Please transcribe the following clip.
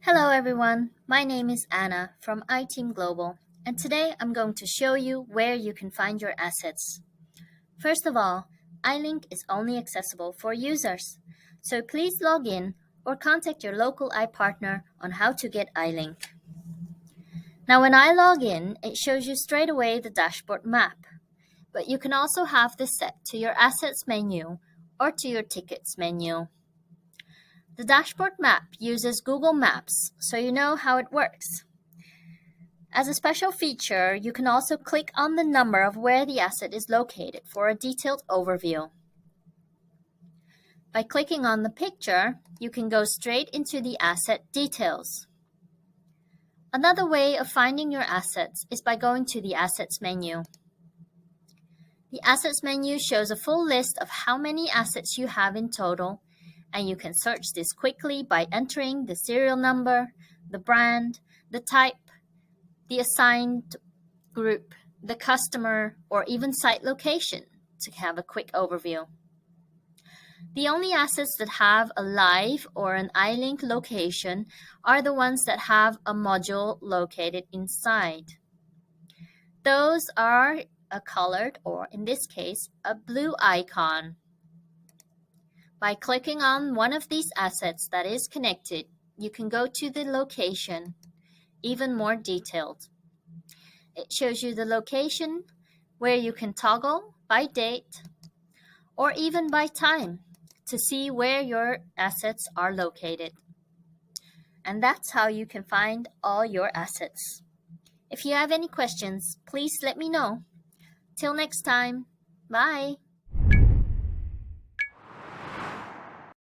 Hello everyone, my name is Anna from iTeam Global, and today I'm going to show you where you can find your assets. First of all, iLink is only accessible for users, so please log in or contact your local iPartner on how to get iLink. Now when I log in, it shows you straight away the dashboard map, but you can also have this set to your Assets menu or to your Tickets menu. The dashboard map uses Google Maps, so you know how it works. As a special feature, you can also click on the number of where the asset is located for a detailed overview. By clicking on the picture, you can go straight into the asset details. Another way of finding your assets is by going to the Assets menu. The Assets menu shows a full list of how many assets you have in total, and you can search this quickly by entering the serial number, the brand, the type, the assigned group, the customer, or even site location to have a quick overview. The only assets that have a live or an iLink location are the ones that have a module located inside. Those are a colored, or in this case, a blue icon. By clicking on one of these assets that is connected, you can go to the location, even more detailed. It shows you the location where you can toggle by date or even by time to see where your assets are located. And that's how you can find all your assets. If you have any questions, please let me know. Till next time, bye!